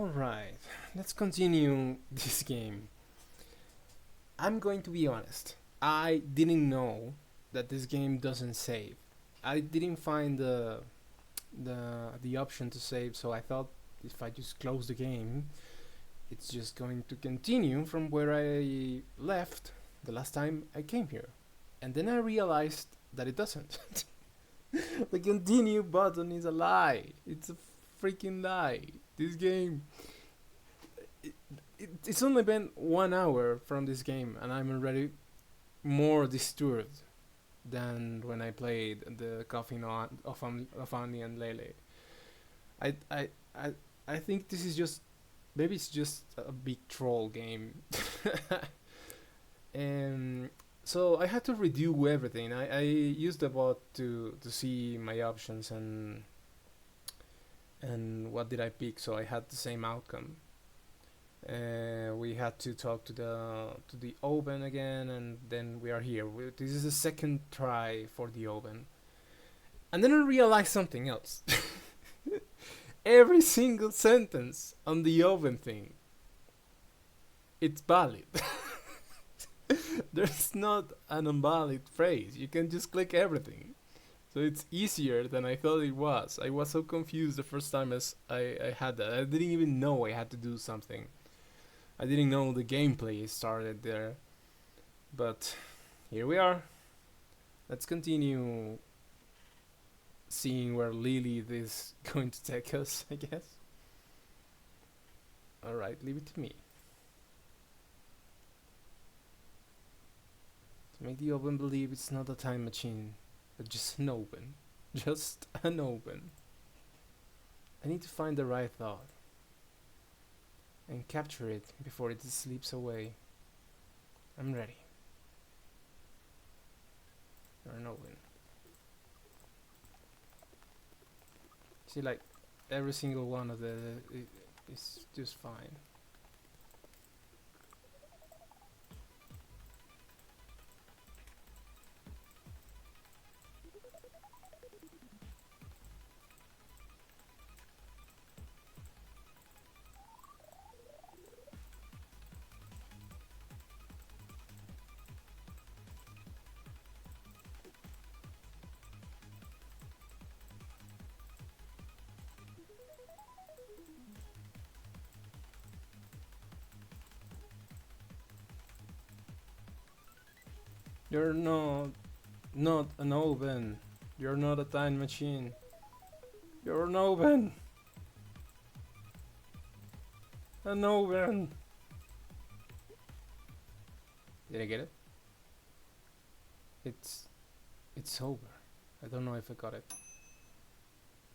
Alright, let's continue this game. I'm going to be honest. I didn't know that this game doesn't save. I didn't find the option to save, so I thought if I just close the game, it's just going to continue from where I left the last time I came here. And then I realized that it doesn't. The continue button is a lie. It's a freaking lie. This game, it's only been 1 hour from this game, and I'm already more disturbed than when I played the Coffin of Annie and Lele. I, I, I, I think this is just, maybe it's just a big troll game. And so I had to redo everything. I used the bot to see my options and what did I pick, so I had the same outcome. We had to talk to the oven again, and then we are here. This is the second try for the oven, and then I realized something else. Every single sentence on the oven thing, it's valid. There's not an invalid phrase. You can just click everything. So it's easier than I thought it was. I was so confused the first time as I had that. I didn't even know I had to do something. I didn't know the gameplay started there. But here we are. Let's continue seeing where Lily is going to take us, I guess. Alright, leave it to me. To make the oven believe it's not a time machine, but just an oven. Just an oven. I need to find the right thought and capture it before it sleeps away. I'm ready. You're an oven. See, like, every single one of the is just fine. You're not an oven. You're not a time machine. You're an oven. An oven. Did I get it? It's over. I don't know if I got it.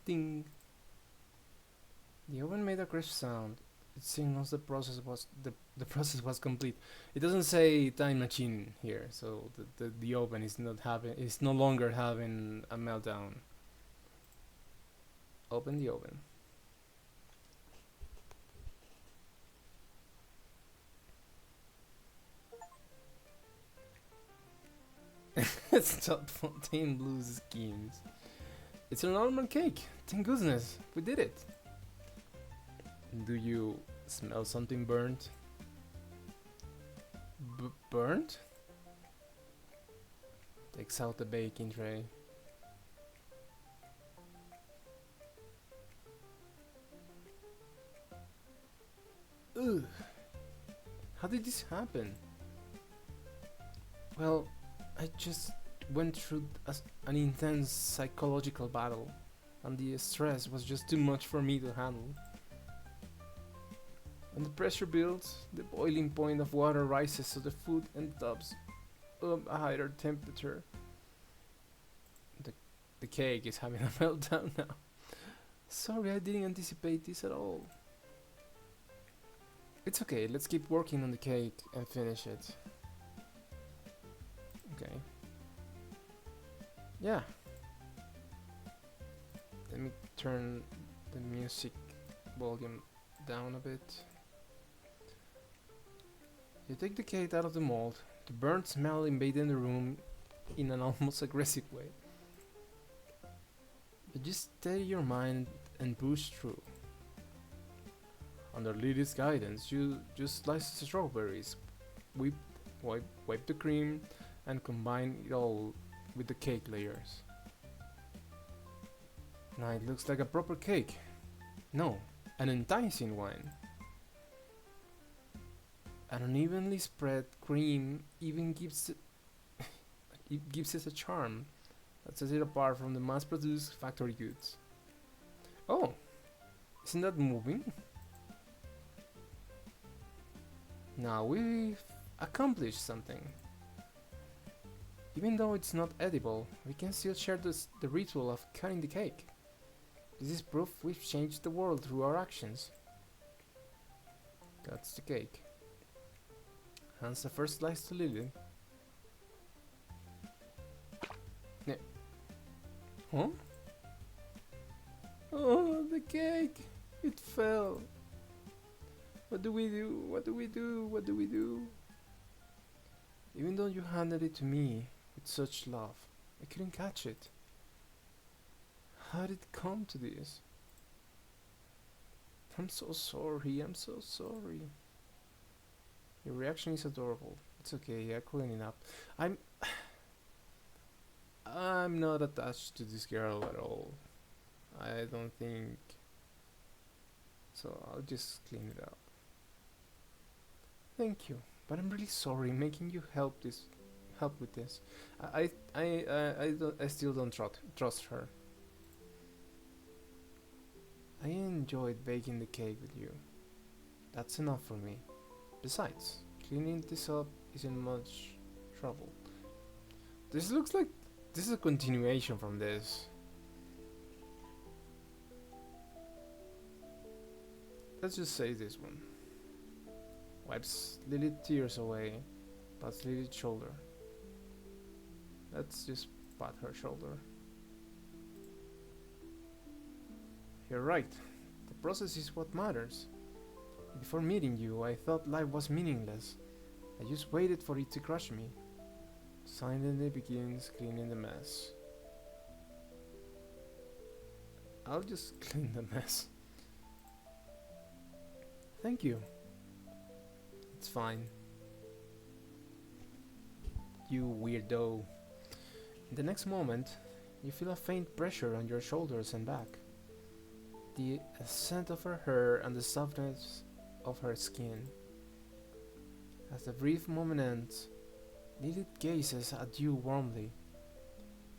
Ding. The oven made a crisp sound. It signals the process was complete. It doesn't say time machine here, so the oven is no longer having a meltdown. Open the oven. Stop Fontaine Blues schemes. It's a normal cake. Thank goodness we did it. Do you smell something burnt? Burnt? Takes out the baking tray. Ugh. How did this happen? Well, I just went through an intense psychological battle, and the stress was just too much for me to handle. When the pressure builds, the boiling point of water rises so the food ends up a higher temperature. The cake is having a meltdown now. Sorry, I didn't anticipate this at all. It's okay, let's keep working on the cake and finish it. Okay. Yeah. Let me turn the music volume down a bit. You take the cake out of the mold. The burnt smell invading the room in an almost aggressive way. But just steady your mind and push through. Under Lily's guidance, you just slice the strawberries, whip, wipe the cream, and combine it all with the cake layers. Now it looks like a proper cake. No, an enticing one. An unevenly spread cream even gives it gives it a charm that sets it apart from the mass-produced factory goods. Oh, isn't that moving? Now we've accomplished something. Even though it's not edible, we can still share the ritual of cutting the cake. This is proof we've changed the world through our actions. Cuts the cake. Hands the first slice to Lily. Yeah. Huh? Oh, the cake! It fell! What do we do? What do we do? What do we do? Even though you handed it to me with such love, I couldn't catch it. How did it come to this? I'm so sorry, I'm so sorry. Your reaction is adorable. It's okay, I'll clean it up. I'm not attached to this girl at all. I don't think so. I'll just clean it up. Thank you, but I'm really sorry making you help with this. I still don't trust her. I enjoyed baking the cake with you. That's enough for me. Besides, cleaning this up isn't much trouble. This looks like this is a continuation from this. Let's just say this one. Wipes Lily's tears away, pats Lily's shoulder. Let's just pat her shoulder. You're right. The process is what matters. Before meeting you, I thought life was meaningless. I just waited for it to crush me. Silently begins cleaning the mess. I'll just clean the mess. Thank you. It's fine. You weirdo. In the next moment, you feel a faint pressure on your shoulders and back. The scent of her hair and the softness of her skin. As the brief moment ends, Lily gazes at you warmly,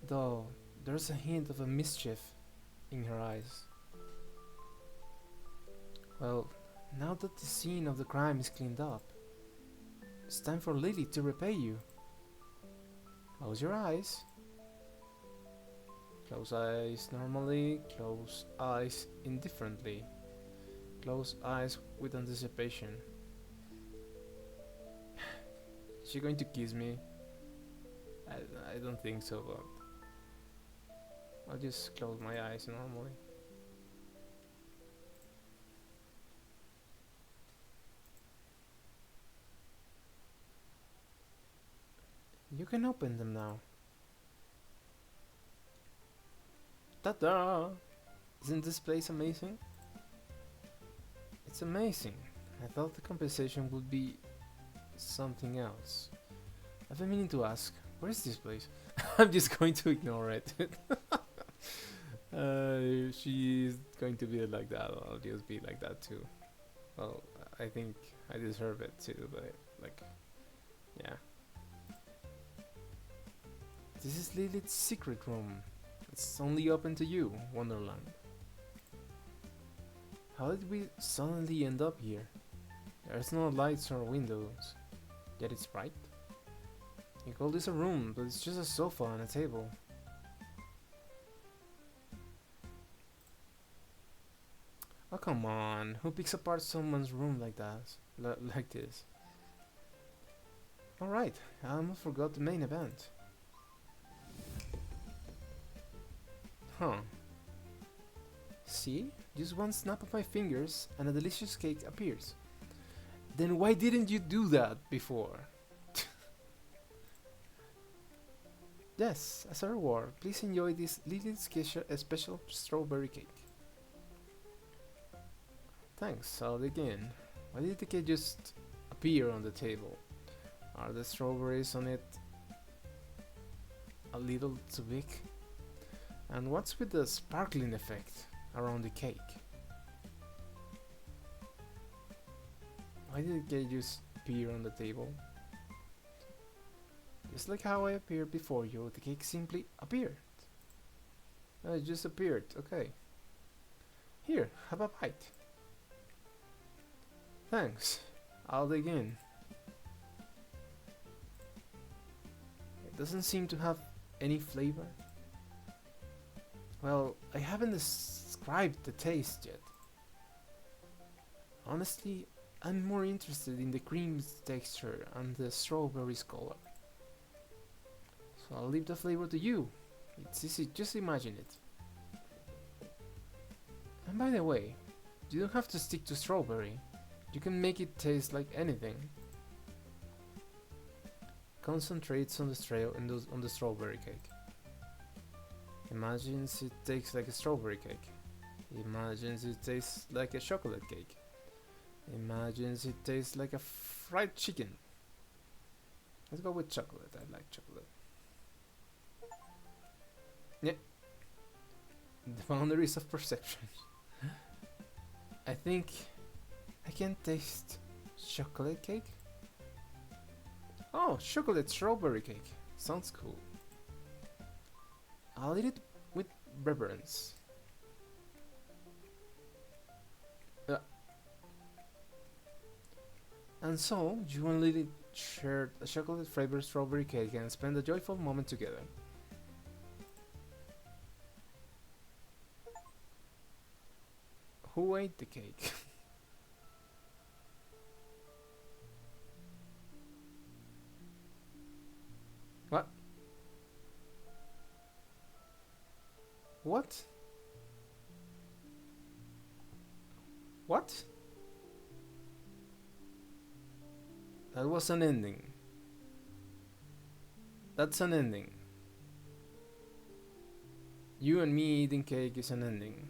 though there's a hint of a mischief in her eyes. Well, now that the scene of the crime is cleaned up, it's time for Lily to repay you. Close your eyes. Close eyes normally, close eyes indifferently. Close eyes with anticipation. Is she going to kiss me? I don't think so, but I'll just close my eyes normally. You can open them now. Ta-da! Isn't this place amazing? It's amazing. I thought the compensation would be something else. I've been meaning to ask, where is this place? I'm just going to ignore it. She's going to be like that, I'll just be like that too. Well, I think I deserve it too, but like, yeah. This is Lilith's secret room. It's only open to you, Wonderland. How did we suddenly end up here? There's no lights or windows, yet it's bright. You call this a room, but it's just a sofa and a table. Oh come on, who picks apart someone's room like that? Like this? Alright, I almost forgot the main event. Huh. See? Just one snap of my fingers and a delicious cake appears. Then why didn't you do that before? Yes, as a reward, please enjoy this little special strawberry cake. Thanks, I'll dig in. Why did the cake just appear on the table? Are the strawberries on it a little too big? And what's with the sparkling effect around the cake? Why did the cake just appear on the table? Just like how I appeared before you, the cake simply appeared. It just appeared, okay. Here, have a bite. Thanks, I'll dig in. It doesn't seem to have any flavor. Well, I haven't described the taste yet. Honestly, I'm more interested in the cream's texture and the strawberry's color. So I'll leave the flavor to you. It's easy, just imagine it. And by the way, you don't have to stick to strawberry. You can make it taste like anything. Concentrates on the strawberry cake. Imagines it tastes like a strawberry cake. Imagines it tastes like a chocolate cake. Imagines it tastes like a fried chicken. Let's go with chocolate. I like chocolate. Yeah. The boundaries of perception. I think I can taste chocolate cake. Oh, chocolate strawberry cake. Sounds cool. I'll eat it with reverence. And so, you and Lily shared a chocolate flavored strawberry cake and spent a joyful moment together. Who ate the cake? What? What? What? That was an ending. That's an ending. You and me eating cake is an ending.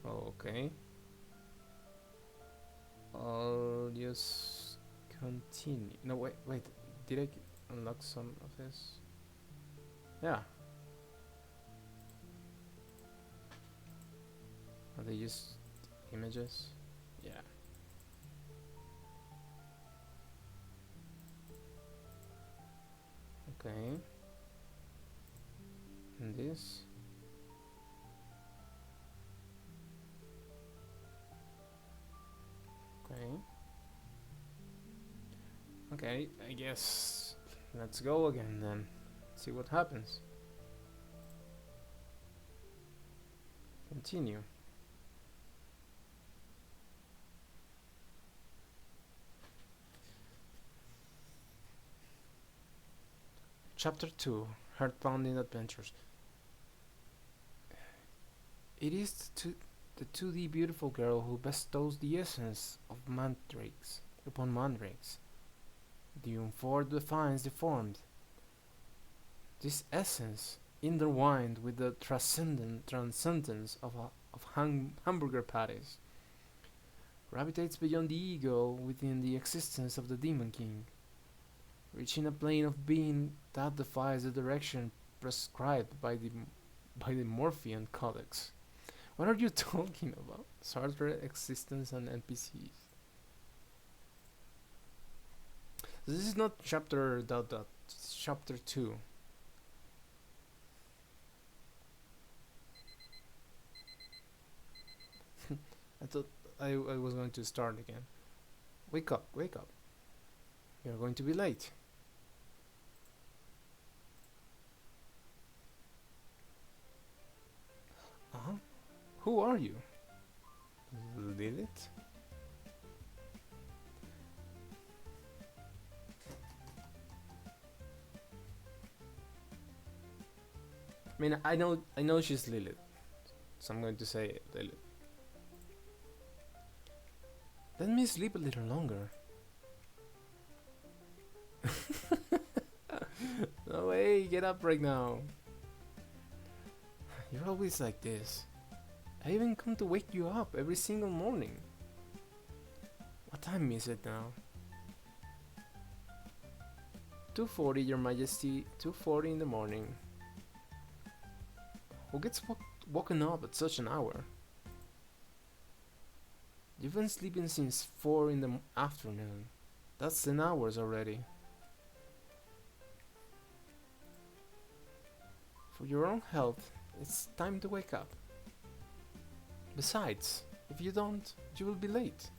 Okay. I'll just continue. No, wait. Did I unlock some of this? Yeah. Are they just images? Yeah. Okay. And this. Okay. Okay, I guess let's go again then. See what happens. Continue. Chapter 2, Heart-Pounding Adventures. It is the 2D beautiful girl who bestows the essence of mandrakes upon mandrakes. The unformed defines the formed. This essence, intertwined with the transcendence of hamburger patties, gravitates beyond the ego within the existence of the Demon King, reaching a plane of being that defies the direction prescribed by the Morphean Codex. What are you talking about? Sartre, existence, and NPCs. This is not chapter ... It's chapter 2. I thought I was going to start again. Wake up, wake up. You're going to be late. Uh-huh. Who are you? Lilith? I mean, I know she's Lilith, so I'm going to say Lilith. Let me sleep a little longer. No way, get up right now. You're always like this. I even come to wake you up every single morning. What time is it now? 2:40, Your Majesty. 2:40 in the morning. Who gets woken up at such an hour? You've been sleeping since 4 in the afternoon. That's 10 hours already. For your own health, it's time to wake up. Besides, if you don't, you will be late.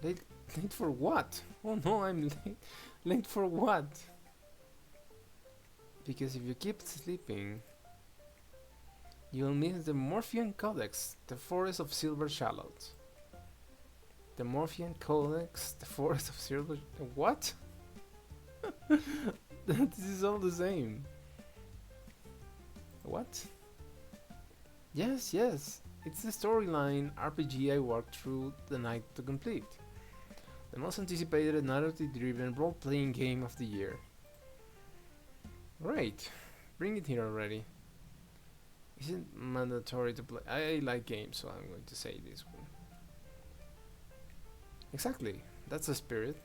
Late for what? Oh no, I'm late. Late for what? Because if you keep sleeping, you'll miss the Morphean Codex, the Forest of Silver Shallots. The Morphean Codex, the Forest of Silver... What? This is all the same. What? Yes, it's the storyline RPG I worked through the night to complete. The most anticipated narrative-driven role-playing game of the year. Great, bring it here already. Isn't mandatory to play? I like games, so I'm going to say this one. Exactly, that's the spirit.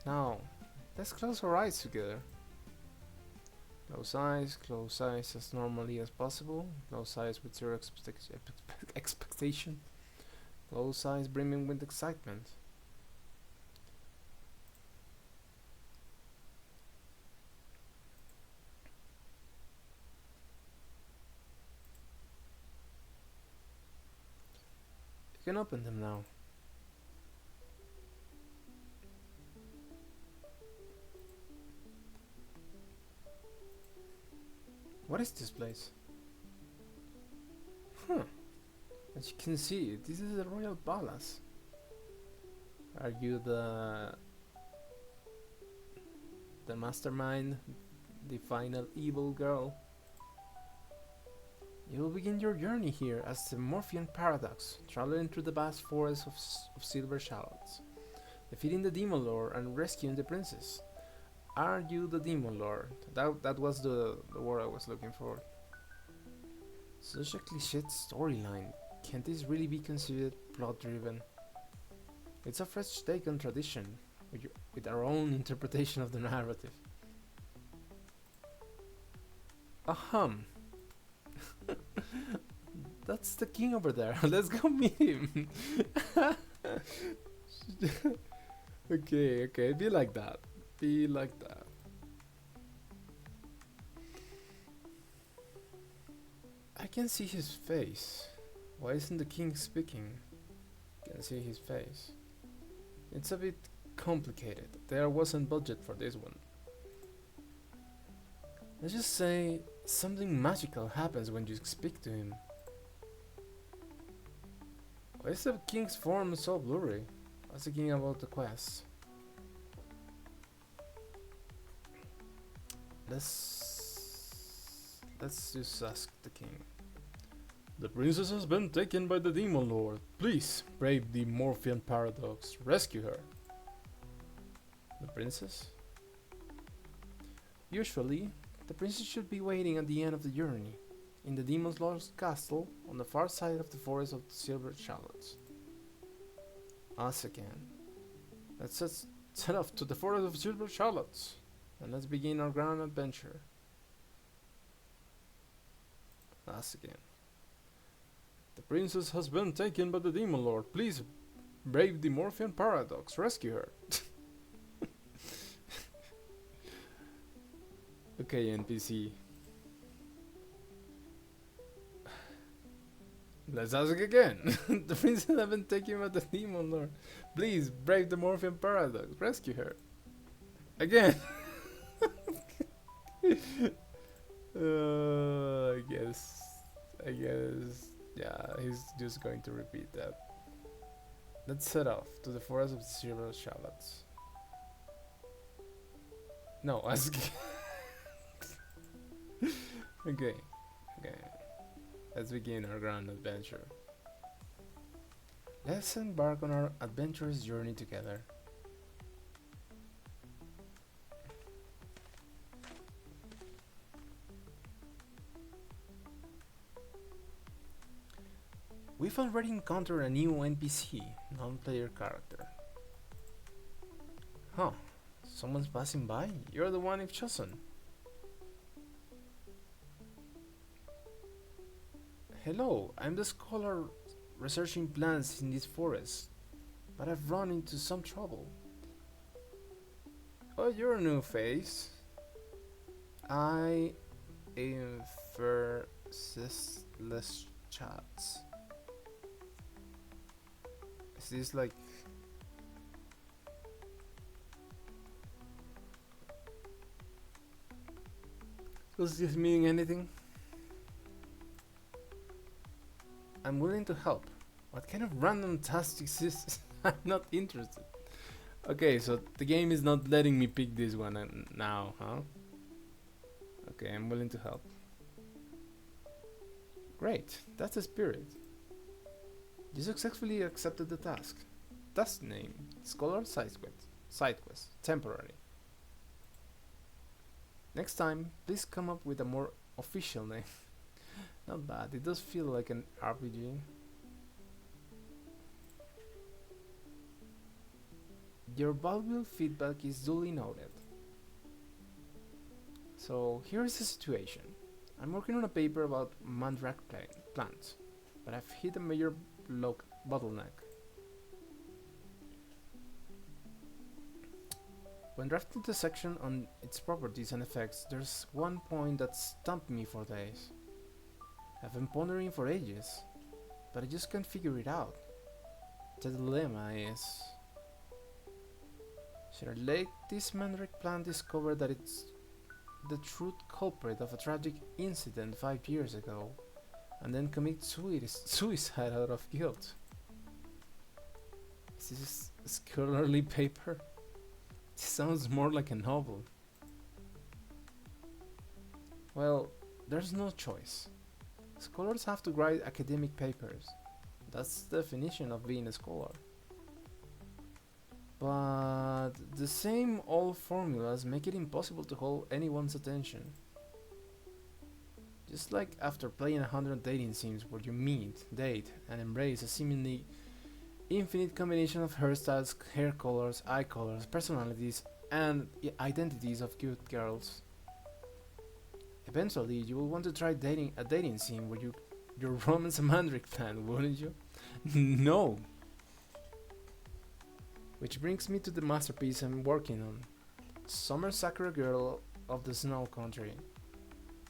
Now, let's close our eyes together. Close eyes as normally as possible. Close eyes with zero expectation. Close eyes brimming with excitement. You can open them now. What is this place? As you can see, this is a royal palace. Are you the mastermind, the final evil girl? You will begin your journey here as the Morphean Paradox, traveling through the vast forest of silver shallots, defeating the Demon Lord and rescuing the princess. Are you the Demon Lord? That was the word I was looking for. Such a cliched storyline. Can't this really be considered plot-driven? It's a fresh take on tradition, with our own interpretation of the narrative. Ahem. That's the king over there. Let's go meet him. Okay, be like that. Be like that. I can see his face. Why isn't the king speaking? I can see his face. It's a bit complicated. There wasn't budget for this one. Let's just say something magical happens when you speak to him. Why is the king's form so blurry? I was thinking about the quest. Let's just ask the king. The princess has been taken by the Demon Lord. Please, brave the Morphean Paradox. Rescue her. The princess? Usually, the princess should be waiting at the end of the journey, in the Demon Lord's castle on the far side of the Forest of the Silver Shallots. Us again. Let's set off to the Forest of Silver Shallots, and let's begin our grand adventure. Us again. The princess has been taken by the Demon Lord. Please, brave the Morphean Paradox. Rescue her. Okay, NPC. Let's ask again. The princess has been taken by the Demon Lord. Please, brave the Morphean Paradox. Rescue her. Again. I guess. Yeah, he's just going to repeat that. Let's set off to the Forest of the Silver Shallots. No, ask. Okay. Let's begin our grand adventure. Let's embark on our adventurous journey together. We've already encountered a new NPC, non-player character. Huh, someone's passing by? You're the one I've chosen. Hello, I'm the scholar researching plants in this forest, but I've run into some trouble. Oh, you're a new face. I infer ceaseless chats. Is this like... Does this mean anything? I'm willing to help. What kind of random task is this? I'm not interested. Okay, so the game is not letting me pick this one now, huh? Okay, I'm willing to help. Great, that's the spirit. You successfully accepted the task. Task name: Scholar Side Quest. Temporary. Next time, please come up with a more official name. Not bad, it does feel like an RPG. Your valuable feedback is duly noted. So here's the situation. I'm working on a paper about mandrake plants, but I've hit a major bottleneck. When drafting the section on its properties and effects, there's one point that stumped me for days. I've been pondering for ages, but I just can't figure it out. The dilemma is... should I let this mandrake plant discover that it's the true culprit of a tragic incident 5 years ago, and then commit suicide out of guilt? Is this a scholarly paper? It sounds more like a novel. Well, there's no choice. Scholars have to write academic papers. That's the definition of being a scholar. But the same old formulas make it impossible to hold anyone's attention. Just like after playing 100 dating sims where you meet, date, and embrace a seemingly infinite combination of hairstyles, hair colors, eye colors, personalities, and identities of cute girls. Eventually, you will want to try dating a dating sim where you romance a mandrake plant, wouldn't you? No! Which brings me to the masterpiece I'm working on. Summer Sakura Girl of the Snow Country.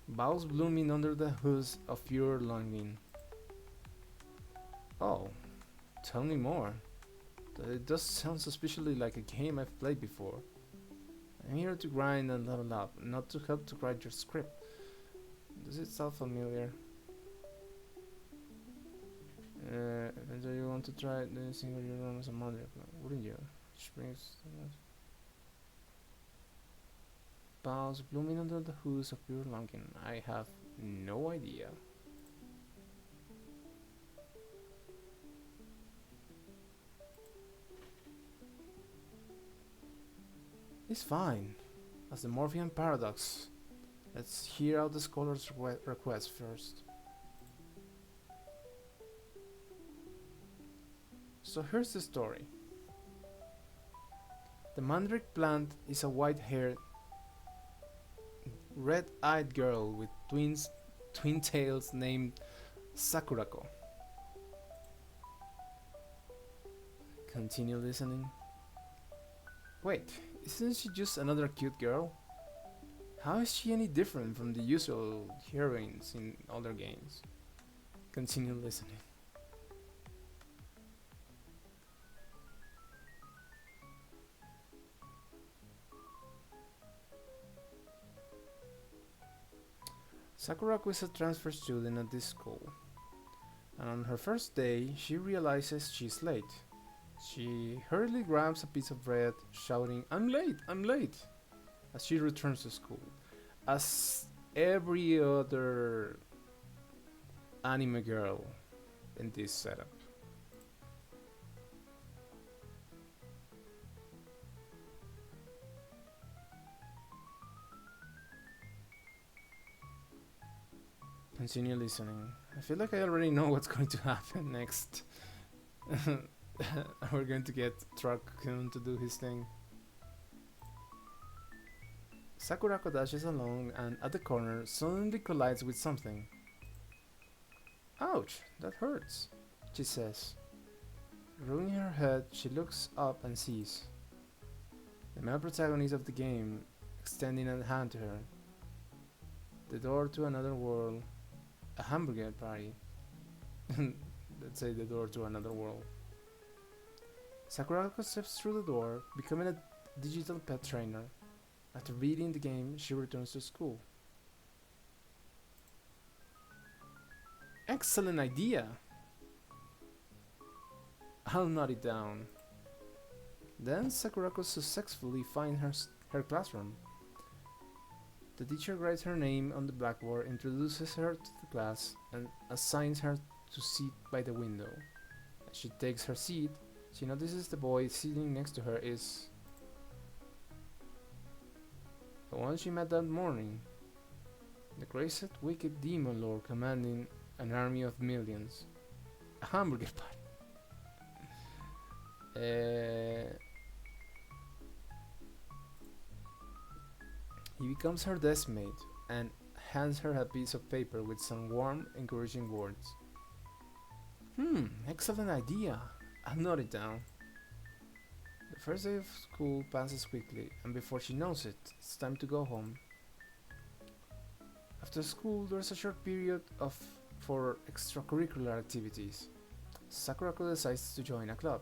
Boughs blooming under the hoods of pure longing. Oh, tell me more. It does sound suspiciously like a game I've played before. I'm here to grind and level up, not to help to write your script. Does it sound familiar? Eventually you want to try the single you run as a mother, wouldn't you? Which brings boughs blooming under the hoods of pure longing. I have no idea. It's fine. As the Morphean paradox. Let's hear out the scholar's request first. So here's the story. The mandrake plant is a white-haired, red-eyed girl with twin tails named Sakurako. Continue listening. Wait, isn't she just another cute girl? How is she any different from the usual heroines in other games? Continue listening. Sakurako is a transfer student at this school, and on her first day, she realizes she's late. She hurriedly grabs a piece of bread, shouting, I'm late, as she returns to school, as every other anime girl in this setup. Continue listening. I feel like I already know what's going to happen next. We're going to get Truck-kun to do his thing. Sakurako dashes along and at the corner suddenly collides with something. Ouch, that hurts, she says. Rubbing her head, she looks up and sees the male protagonist of the game extending a hand to her. The door to another world, a hamburger party. Let's say the door to another world. Sakurako steps through the door, becoming a digital pet trainer. After beating the game, she returns to school. Excellent idea! I'll note it down. Then Sakurako successfully finds her classroom. The teacher writes her name on the blackboard, introduces her to the class, and assigns her to sit by the window. As she takes her seat, she notices the boy sitting next to her is the one she met that morning. The crazed, wicked demon lord commanding an army of millions. A hamburger party. He becomes her desk mate and hands her a piece of paper with some warm, encouraging words. Excellent idea. I'll note it down. The first day of school passes quickly, and before she knows it, it's time to go home. After school, there's a short period for extracurricular activities. Sakurako decides to join a club.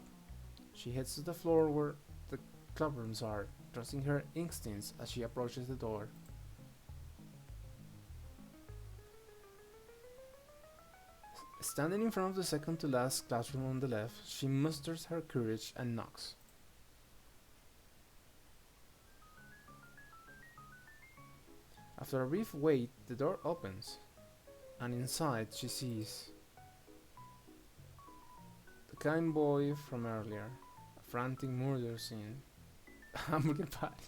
She heads to the floor where the clubrooms are, trusting her instincts as she approaches the door. Standing in front of the second to last classroom on the left, she musters her courage and knocks. After a brief wait, the door opens, and inside she sees the kind boy from earlier, a frantic murder scene, a hamburger party.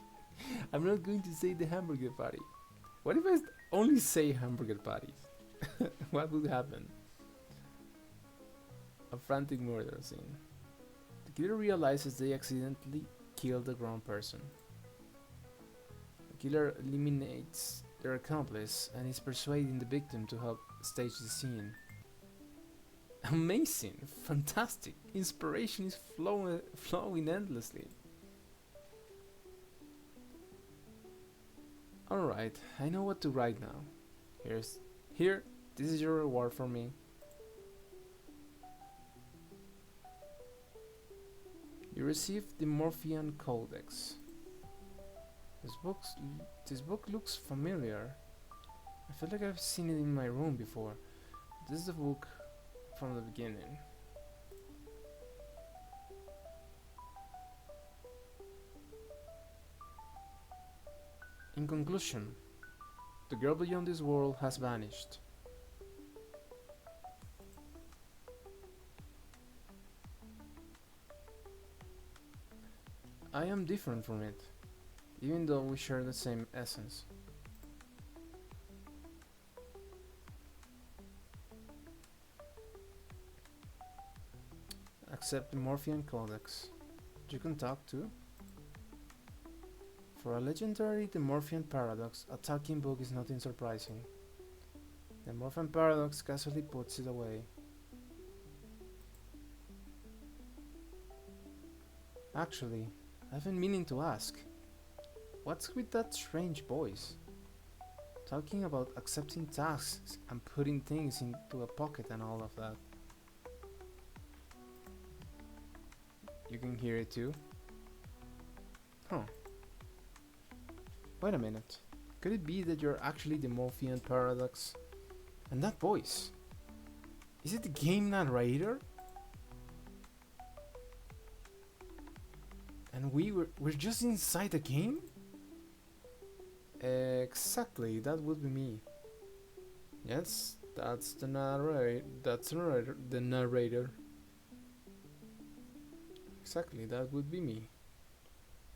I'm not going to say the hamburger party. What if I only say hamburger party? What would happen? A frantic murder scene. The killer realizes they accidentally killed a grown person. The killer eliminates their accomplice and is persuading the victim to help stage the scene. Amazing! Fantastic! Inspiration is flowing endlessly. Alright, I know what to write now. Here, this is your reward for me. You received the Morphean Codex. This book looks familiar. I feel like I've seen it in my room before. This is the book from the beginning. In conclusion, the girl beyond this world has vanished. I am different from it, even though we share the same essence. Accept the Morphean Codex. You can talk too. For a legendary The Morphean Paradox, a talking book is nothing surprising. The Morphean Paradox casually puts it away. Actually, I've been meaning to ask, what's with that strange voice? Talking about accepting tasks and putting things into a pocket and all of that. You can hear it too? Huh. Wait a minute. Could it be that you're actually the Morphean Paradox? And that voice? Is it the game narrator? And we're just inside the game? Exactly, that would be me. Yes, that's the narrator. The narrator. Exactly, that would be me.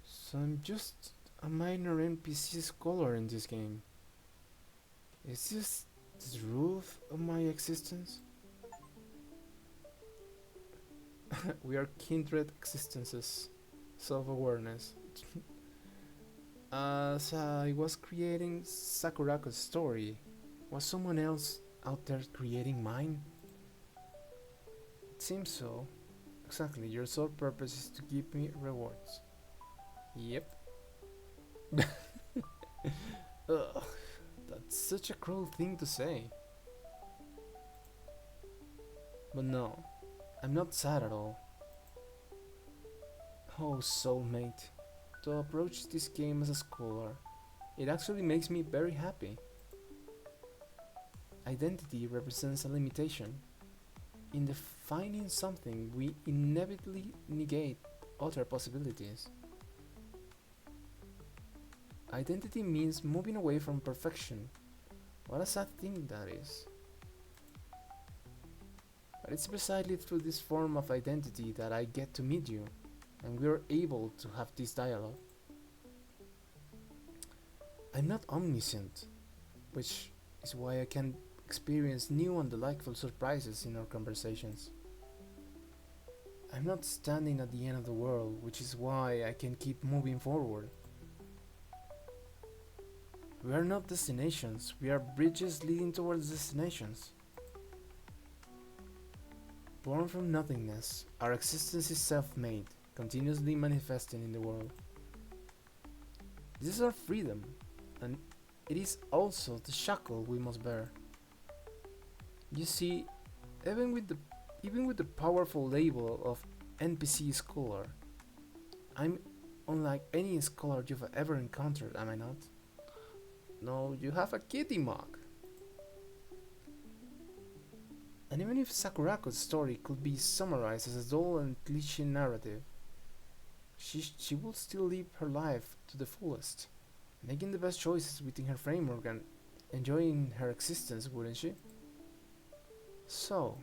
So I'm just a minor NPC scholar in this game. Is this The roof of my existence? We are kindred existences. Self awareness. As I was creating Sakurako's story, was someone else out there creating mine? It seems so. Exactly, your sole purpose is to give me rewards. Yep. Ugh, that's such a cruel thing to say. But no, I'm not sad at all. Oh, soulmate. To approach this game as a scholar, it actually makes me very happy. Identity represents a limitation. In defining something, we inevitably negate other possibilities. Identity means moving away from perfection. What a sad thing that is. But it's precisely through this form of identity that I get to meet you, and we're able to have this dialogue. I'm not omniscient, which is why I can experience new and delightful surprises in our conversations. I'm not standing at the end of the world, which is why I can keep moving forward. We are not destinations, we are bridges leading towards destinations. Born from nothingness, our existence is self-made, continuously manifesting in the world. This is our freedom, and it is also the shackle we must bear. You see, even with the even with the powerful label of NPC scholar, I'm unlike any scholar you've ever encountered, am I not? No, you have a kitty mug. And even if Sakurako's story could be summarized as a dull and cliche narrative, she will still live her life to the fullest, making the best choices within her framework and enjoying her existence, wouldn't she? So,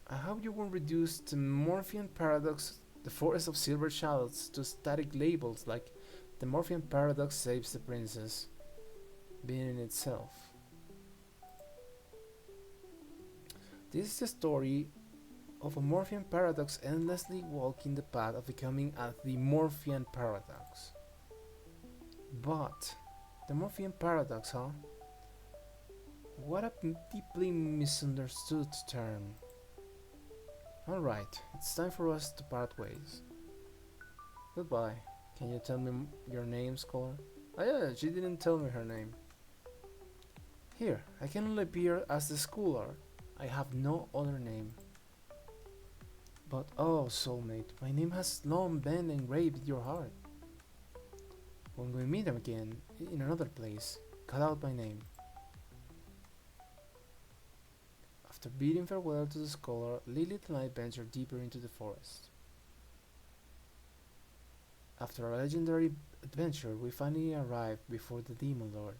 I hope you won't reduce the Morphean paradox, the forest of silver shallots, to static labels like the Morphean paradox saves the princess, being in itself. This is the story of a Morphean paradox endlessly walking the path of becoming a the Morphean paradox. But, the Morphean paradox, huh? What a deeply misunderstood term. Alright, it's time for us to part ways. Goodbye. Can you tell me your name, scholar? Oh yeah, she didn't tell me her name. Here, I can only appear as the scholar. I have no other name. But oh, soulmate, my name has long been engraved in your heart. When we meet again, in another place, call out my name. After bidding farewell to the scholar, Lilith and I ventured deeper into the forest. After a legendary adventure, we finally arrived before the Demon Lord.